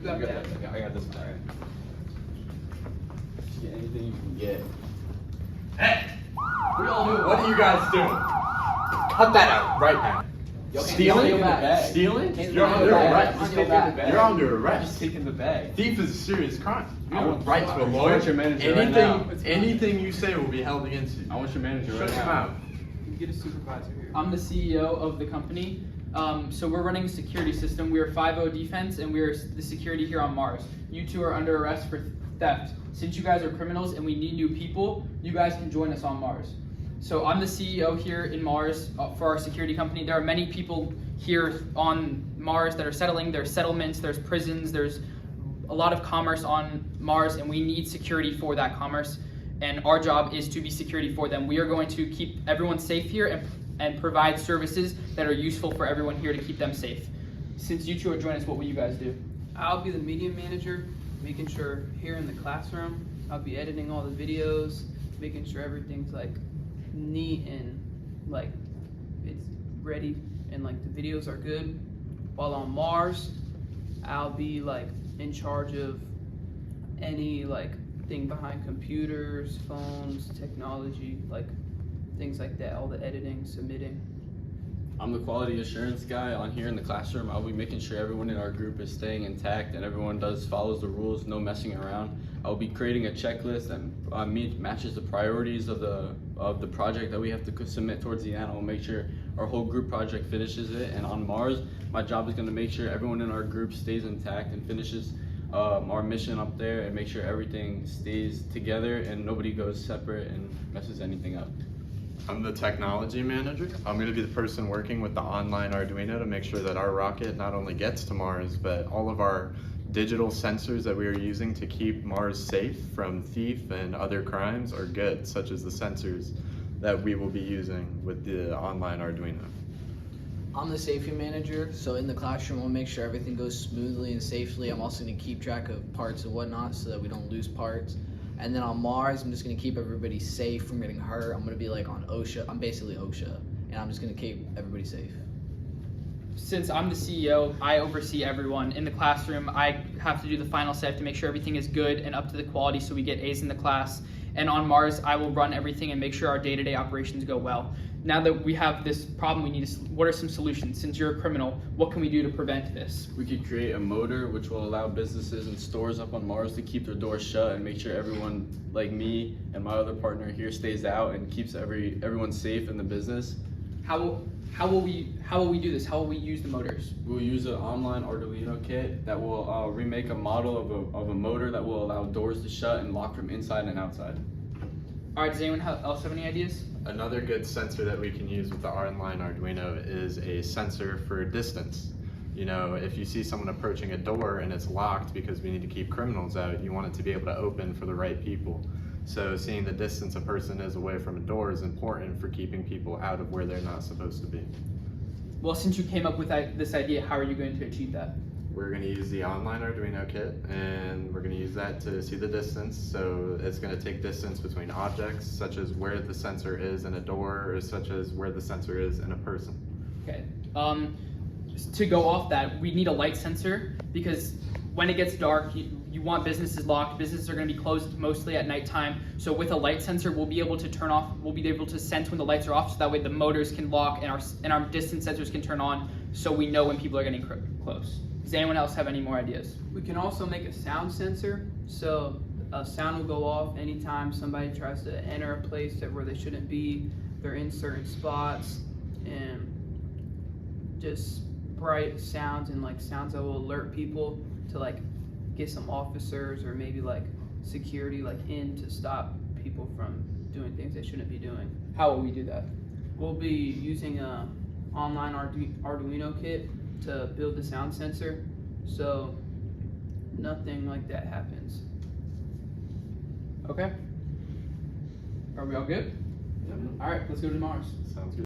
You got that. I got this one. All right. Just get anything you can get. Hey! What are you guys doing? Cut that out right now. Stealing? Stealing? You're under arrest. You're under arrest. Just taking the bag. Thief is a serious crime. You I have a want- right to a I lawyer. want your manager right now. Anything you say will be held against you. I want your manager Shut right him now. out. Get a supervisor here. I'm the CEO of the company. So we're running a security system. We are 5-0 defense, and we are the security here on Mars. You two are under arrest for theft. Since you guys are criminals and we need new people, you guys can join us on Mars. So I'm the CEO here in Mars for our security company. There are many people here on Mars that are settling. There's settlements, there's prisons, there's a lot of commerce on Mars, and we need security for that commerce. And our job is to be security for them. We are going to keep everyone safe here and provide services that are useful for everyone here to keep them safe. Since you two are joining us, what will you guys do? I'll be the media manager, making sure here in the classroom, I'll be editing all the videos, making sure everything's like neat and like it's ready and like the videos are good. While on Mars, I'll be like in charge of any like thing behind computers, phones, technology, like things like that, all the editing, submitting. I'm the quality assurance guy on here in the classroom. I'll be making sure everyone in our group is staying intact and everyone follows the rules, no messing around. I'll be creating a checklist that matches the priorities of the project that we have to submit towards the end. I'll make sure our whole group project finishes it. And on Mars, my job is going to make sure everyone in our group stays intact and finishes our mission up there and make sure everything stays together and nobody goes separate and messes anything up. I'm the technology manager. I'm going to be the person working with the online Arduino to make sure that our rocket not only gets to Mars, but all of our digital sensors that we are using to keep Mars safe from thief and other crimes are good, such as the sensors that we will be using with the online Arduino. I'm the safety manager, so in the classroom I'll make sure everything goes smoothly and safely. I'm also going to keep track of parts and whatnot so that we don't lose parts. And then on Mars, I'm just going to keep everybody safe from getting hurt. I'm going to be like on OSHA. I'm basically OSHA, and I'm just going to keep everybody safe. Since I'm the CEO, I oversee everyone. In the classroom, I have to do the final set to make sure everything is good and up to the quality so we get A's in the class. And on Mars, I will run everything and make sure our day-to-day operations go well. Now that we have this problem, what are some solutions? Since you're a criminal, what can we do to prevent this? We could create a motor which will allow businesses and stores up on Mars to keep their doors shut and make sure everyone like me and my other partner here stays out and keeps everyone safe in the business. How will we do this? How will we use the motors? We'll use an online Arduino kit that will remake a model of a motor that will allow doors to shut and lock from inside and outside. All right, does anyone else have any ideas? Another good sensor that we can use with the online Arduino is a sensor for distance. You know, if you see someone approaching a door and it's locked because we need to keep criminals out, you want it to be able to open for the right people. So seeing the distance a person is away from a door is important for keeping people out of where they're not supposed to be. Well, since you came up with this idea, how are you going to achieve that? We're going to use the online Arduino kit and we're going to use that to see the distance. So it's going to take distance between objects, such as where the sensor is in a door or such as where the sensor is in a person. Okay. To go off that, we need a light sensor because when it gets dark, you want businesses locked. Businesses are going to be closed mostly at nighttime. So with a light sensor, we'll be able to turn off. We'll be able to sense when the lights are off, so that way the motors can lock and our distance sensors can turn on, so we know when people are getting close. Does anyone else have any more ideas? We can also make a sound sensor, so a sound will go off anytime somebody tries to enter a place where they shouldn't be. They're in certain spots, and just bright sounds and like sounds that will alert people to like get some officers or maybe like security like in to stop people from doing things they shouldn't be doing. How will we do that? We'll be using a online Arduino kit to build the sound sensor, so nothing like that happens. Okay. Are we all good? Yep. All right, let's go to Mars. Sounds good.